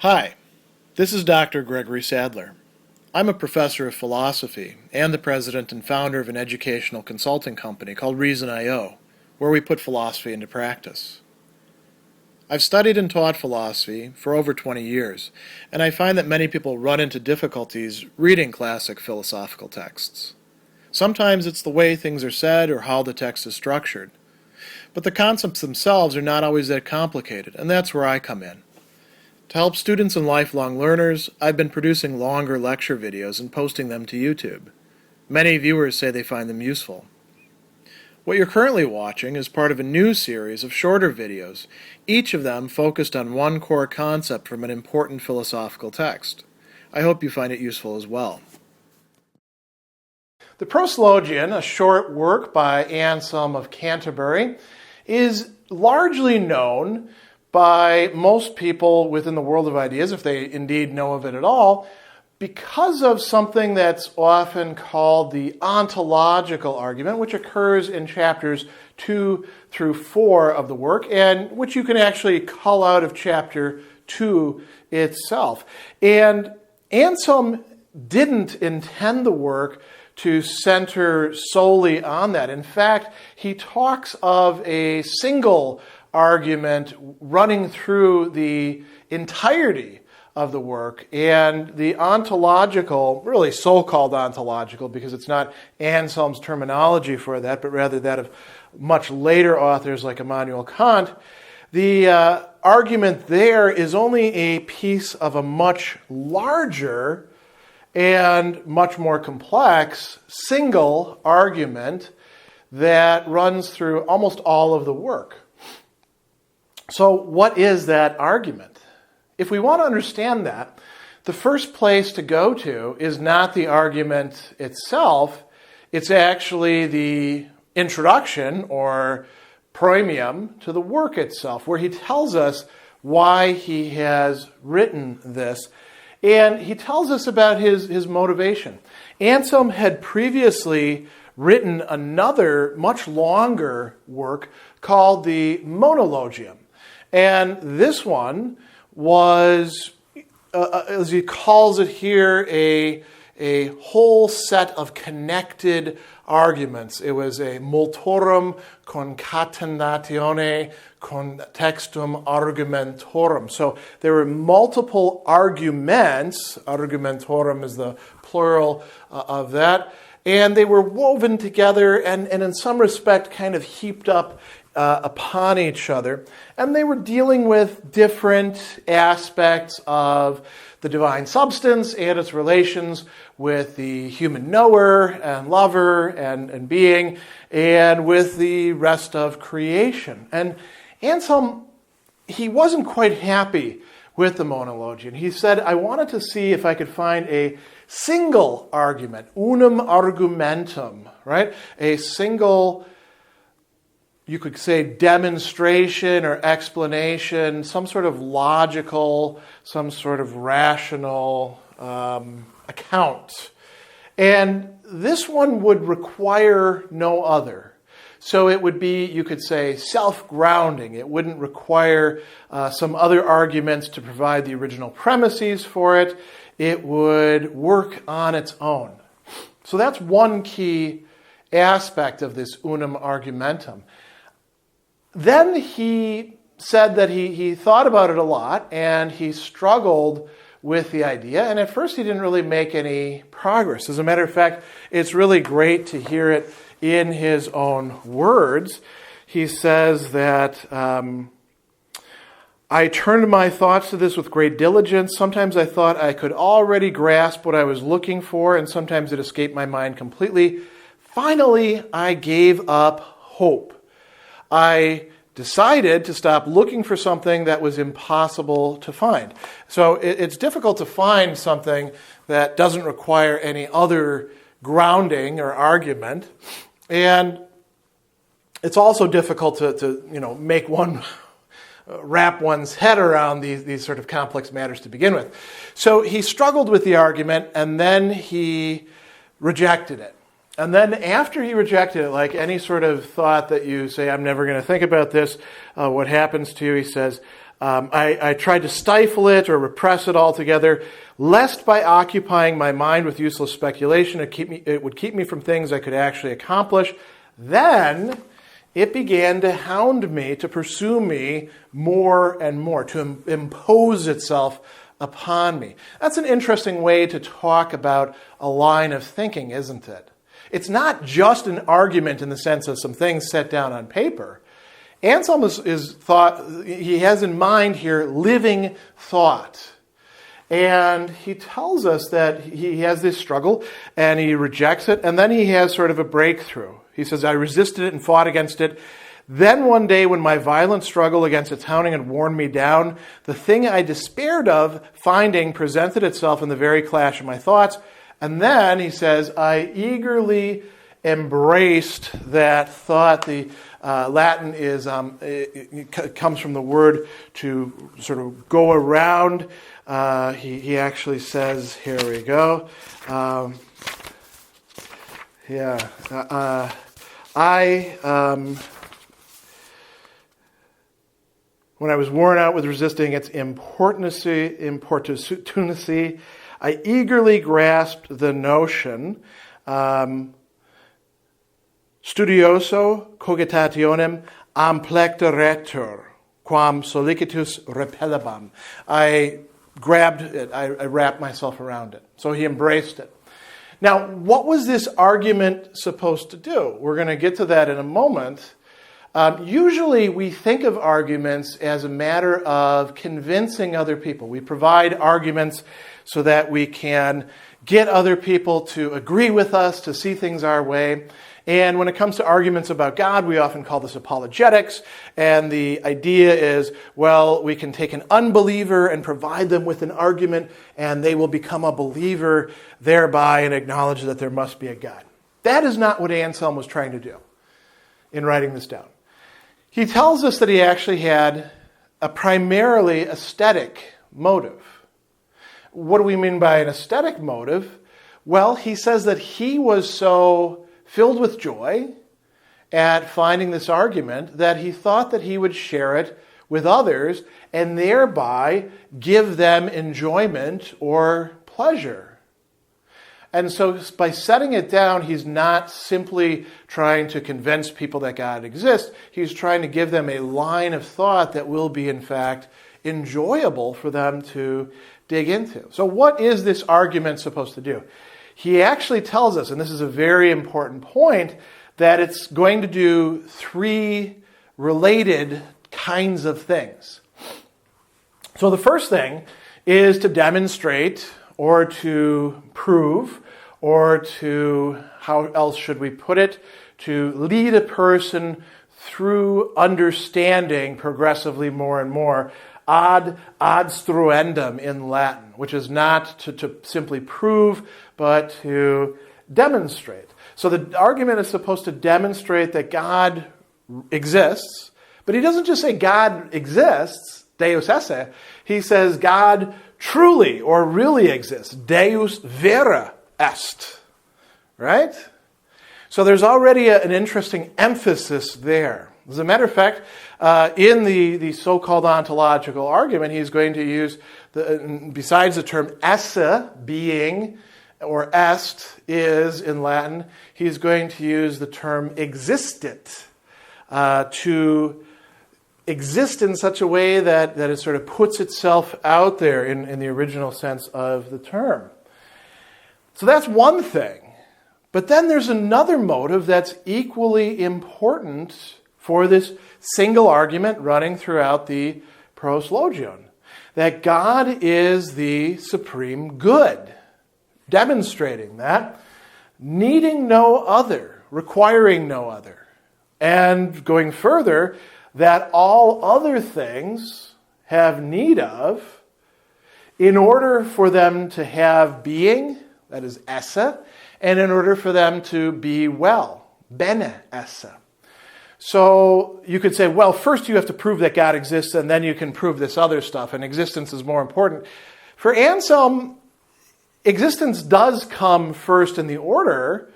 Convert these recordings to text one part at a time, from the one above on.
Hi, this is Dr. Gregory Sadler. I'm a professor of philosophy and the president and founder of an educational consulting company called Reason.io, where we put philosophy into practice. I've studied and taught philosophy for over 20 years, and I find that many people run into difficulties reading classic philosophical texts. Sometimes it's the way things are said or how the text is structured. But the concepts themselves are not always that complicated, and that's where I come in. To help students and lifelong learners, I've been producing longer lecture videos and posting them to YouTube. Many viewers say they find them useful. What you're currently watching is part of a new series of shorter videos, each of them focused on one core concept from an important philosophical text. I hope you find it useful as well. The Proslogion, a short work by Anselm of Canterbury, is largely known by most people within the world of ideas, if they indeed know of it at all, because of something that's often called the ontological argument, which occurs in chapters 2 through 4 of the work, and which you can actually cull out of chapter 2 itself. And Anselm didn't intend the work to center solely on that. In fact, he talks of a single argument running through the entirety of the work, and the ontological, really so-called ontological, because it's not Anselm's terminology for that, but rather that of much later authors like Immanuel Kant, the argument there is only a piece of a much larger and much more complex single argument that runs through almost all of the work. So what is that argument? If we want to understand that, the first place to go to is not the argument itself, it's actually the introduction or premium to the work itself, where he tells us why he has written this. And he tells us about his motivation. Anselm had previously written another, much longer work called the Monologium. And this one was, as he calls it here, a whole set of connected arguments. It was a multorum concatenatione contextum argumentorum. So there were multiple arguments. Argumentorum is the plural of that. And they were woven together and in some respect kind of heaped up upon each other. And they were dealing with different aspects of the divine substance and its relations with the human knower and lover and being, and with the rest of creation. And Anselm, he wasn't quite happy with the Monologion. He said, I wanted to see if I could find a single argument, unum argumentum, right? A single, you could say, demonstration or explanation, some sort of logical, some sort of rational account. And this one would require no other. So it would be, you could say, self-grounding. It wouldn't require some other arguments to provide the original premises for it. It would work on its own. So that's one key aspect of this unum argumentum. Then he said that he thought about it a lot and he struggled with the idea. And at first he didn't really make any progress. As a matter of fact, it's really great to hear it in his own words. He says that I turned my thoughts to this with great diligence. Sometimes I thought I could already grasp what I was looking for, and sometimes it escaped my mind completely. Finally, I gave up hope. I decided to stop looking for something that was impossible to find. So it's difficult to find something that doesn't require any other grounding or argument. And it's also difficult to make one wrap one's head around these sort of complex matters to begin with. So he struggled with the argument, and then he rejected it. And then after he rejected it, like any sort of thought that you say, I'm never going to think about this, what happens to you? He says, I tried to stifle it or repress it altogether, lest by occupying my mind with useless speculation, it would keep me from things I could actually accomplish. Then it began to hound me, to pursue me more and more, to impose itself upon me. That's an interesting way to talk about a line of thinking, isn't it? It's not just an argument in the sense of some things set down on paper. Anselm he has in mind here living thought. And he tells us that he has this struggle and he rejects it, and then he has sort of a breakthrough. He says, I resisted it and fought against it. Then one day when my violent struggle against its hounding had worn me down, the thing I despaired of finding presented itself in the very clash of my thoughts. And then he says, I eagerly embraced that thought. The Latin it comes from the word to sort of go around. He actually says, here we go. When I was worn out with resisting its importunacy, I eagerly grasped the notion, studioso cogitationem amplectaretur, quam solicitus repellebam. I grabbed it, I wrapped myself around it. So he embraced it. Now, what was this argument supposed to do? We're going to get to that in a moment. Usually we think of arguments as a matter of convincing other people. We provide arguments so that we can get other people to agree with us, to see things our way. And when it comes to arguments about God, we often call this apologetics. And the idea is, well, we can take an unbeliever and provide them with an argument, and they will become a believer thereby and acknowledge that there must be a God. That is not what Anselm was trying to do in writing this down. He tells us that he actually had a primarily aesthetic motive. What do we mean by an aesthetic motive? Well, he says that he was so filled with joy at finding this argument that he thought that he would share it with others and thereby give them enjoyment or pleasure. And so by setting it down, he's not simply trying to convince people that God exists. He's trying to give them a line of thought that will be, in fact, enjoyable for them to dig into. So what is this argument supposed to do? He actually tells us, and this is a very important point, that it's going to do three related kinds of things. So the first thing is to demonstrate or to prove, or to, how else should we put it, to lead a person through understanding progressively more and more ad instruendum in Latin, which is not to simply prove, but to demonstrate. So the argument is supposed to demonstrate that God exists, but he doesn't just say God exists, Deus esse. He says God truly or really exists, Deus vera est. Right? So there's already an interesting emphasis there. As a matter of fact, in the so-called ontological argument, he's going to use, besides the term esse, being, or est, is in Latin, he's going to use the term existit, to exist in such a way that it sort of puts itself out there in the original sense of the term. So that's one thing. But then there's another motive that's equally important for this single argument running throughout the Proslogion, that God is the supreme good, demonstrating that, needing no other, requiring no other, and going further, that all other things have need of in order for them to have being, that is esse, and in order for them to be well, bene esse. So you could say, well, first you have to prove that God exists, and then you can prove this other stuff, and existence is more important. For Anselm, existence does come first in the order,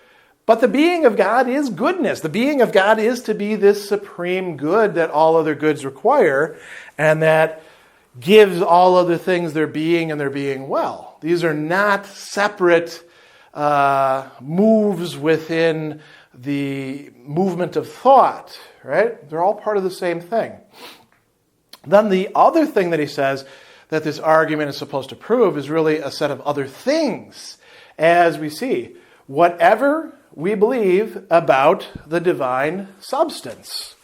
but the being of God is goodness. The being of God is to be this supreme good that all other goods require, and that gives all other things their being and their being well. These are not separate moves within the movement of thought, right? They're all part of the same thing. Then the other thing that he says that this argument is supposed to prove is really a set of other things. As we see, whatever we believe about the divine substance.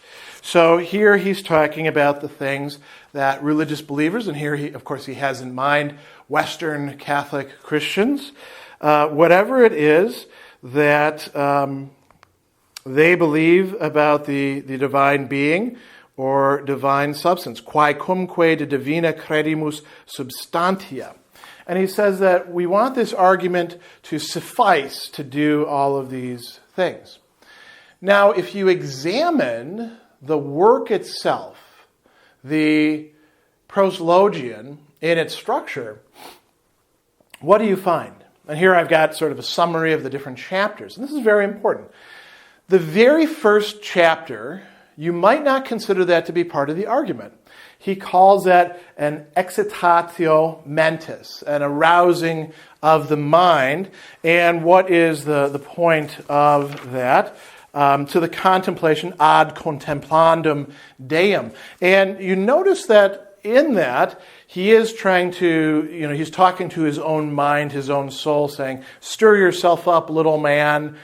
So here he's talking about the things that religious believers, and here of course he has in mind Western Catholic Christians, whatever it is that they believe about the divine being or divine substance. Quaecumque de divina credimus substantia. And he says that we want this argument to suffice to do all of these things. Now, if you examine the work itself, the Proslogion, in its structure, what do you find? And here I've got sort of a summary of the different chapters. And this is very important. The very first chapter, you might not consider that to be part of the argument. He calls that an excitatio mentis, an arousing of the mind. And what is the point of that? To the contemplation ad contemplandum Deum. And you notice that in that, he is trying to, he's talking to his own mind, his own soul, saying, stir yourself up, little man,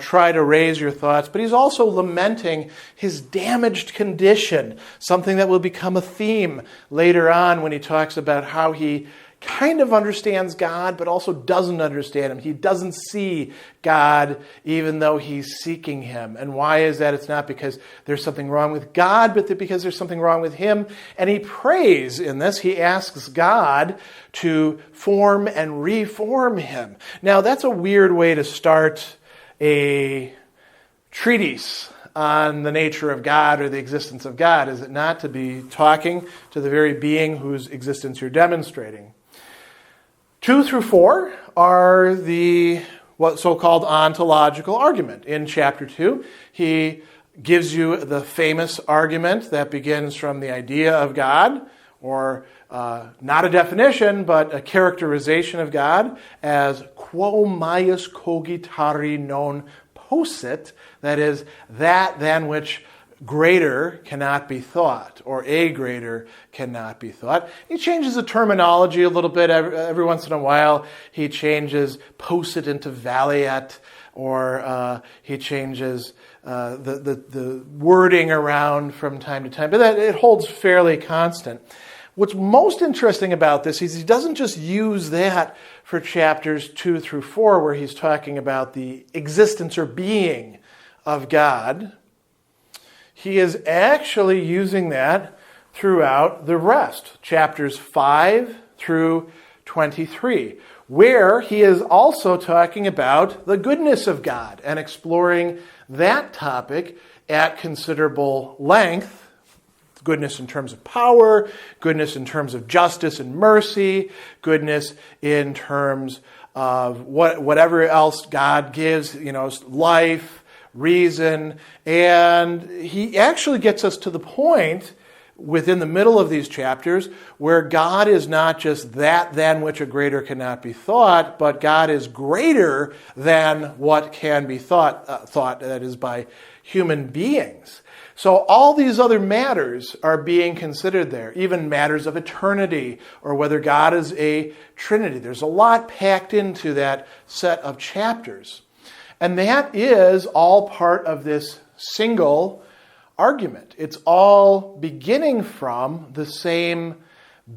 try to raise your thoughts. But he's also lamenting his damaged condition, something that will become a theme later on when he talks about how he kind of understands God, but also doesn't understand him. He doesn't see God even though he's seeking him. And why is that? It's not because there's something wrong with God, but because there's something wrong with him. And he prays in this. He asks God to form and reform him. Now, that's a weird way to start a treatise on the nature of God or the existence of God, is it not? To be talking to the very being whose existence you're demonstrating. 2 through 4 are the what so-called ontological argument. In chapter 2, he gives you the famous argument that begins from the idea of God, or not a definition, but a characterization of God as quo maius cogitari non possit, that is, that than which greater cannot be thought, or a greater cannot be thought. He changes the terminology a little bit every once in a while. He changes possit into valeat, or he changes the wording around from time to time. But that it holds fairly constant. What's most interesting about this is he doesn't just use that for chapters 2 through 4, where he's talking about the existence or being of God. He is actually using that throughout the rest, chapters 5 through 23, where he is also talking about the goodness of God and exploring that topic at considerable length. Goodness in terms of power, goodness in terms of justice and mercy, goodness in terms of whatever else God gives, life, reason. And he actually gets us to the point within the middle of these chapters where God is not just that than which a greater cannot be thought, but God is greater than what can be thought, that is, by human beings. So all these other matters are being considered there, even matters of eternity, or whether God is a Trinity. There's a lot packed into that set of chapters. And that is all part of this single argument. It's all beginning from the same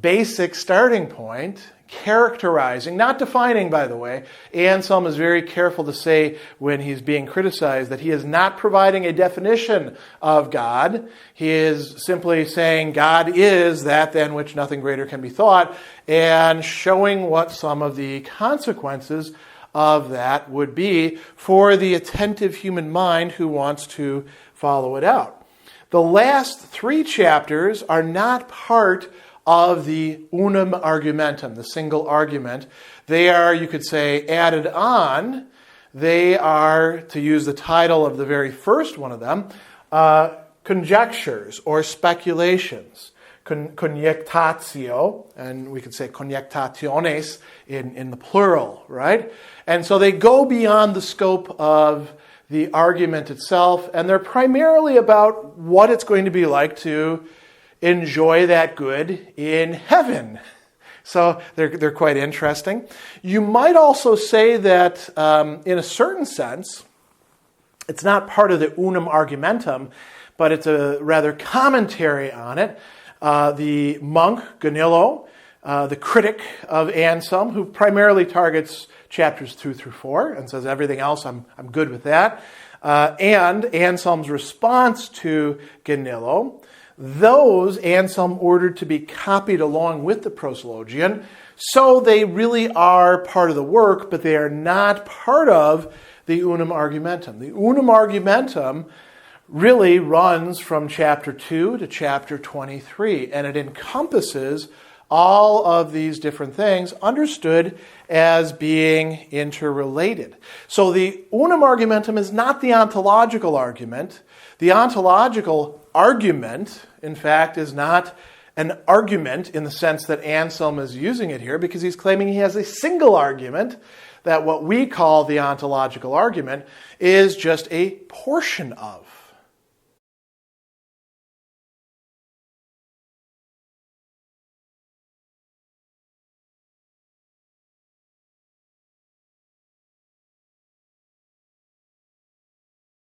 basic starting point, characterizing, not defining, by the way. Anselm is very careful to say when he's being criticized that he is not providing a definition of God. He is simply saying God is that than which nothing greater can be thought, and showing what some of the consequences of that would be for the attentive human mind who wants to follow it out. The last 3 chapters are not part of the unum argumentum, the single argument. They are, you could say, added on. They are, to use the title of the very first one of them, conjectures or speculations conjectatio, and we could say conjectationes in the plural, right? And so they go beyond the scope of the argument itself, and they're primarily about what it's going to be like to enjoy that good in heaven. So they're quite interesting. You might also say that, in a certain sense, it's not part of the unum argumentum, but it's a rather commentary on it. The monk, Ganillo, the critic of Anselm, who primarily targets chapters 2 through 4 and says everything else, I'm good with that. And Anselm's response to Ganillo, those Anselm ordered to be copied along with the Proslogion, so they really are part of the work, but they are not part of the unum argumentum. The unum argumentum really runs from chapter 2 to chapter 23, and it encompasses all of these different things understood as being interrelated. So the unum argumentum is not the ontological argument. The ontological argument, in fact, is not an argument in the sense that Anselm is using it here, because he's claiming he has a single argument, that what we call the ontological argument is just a portion of.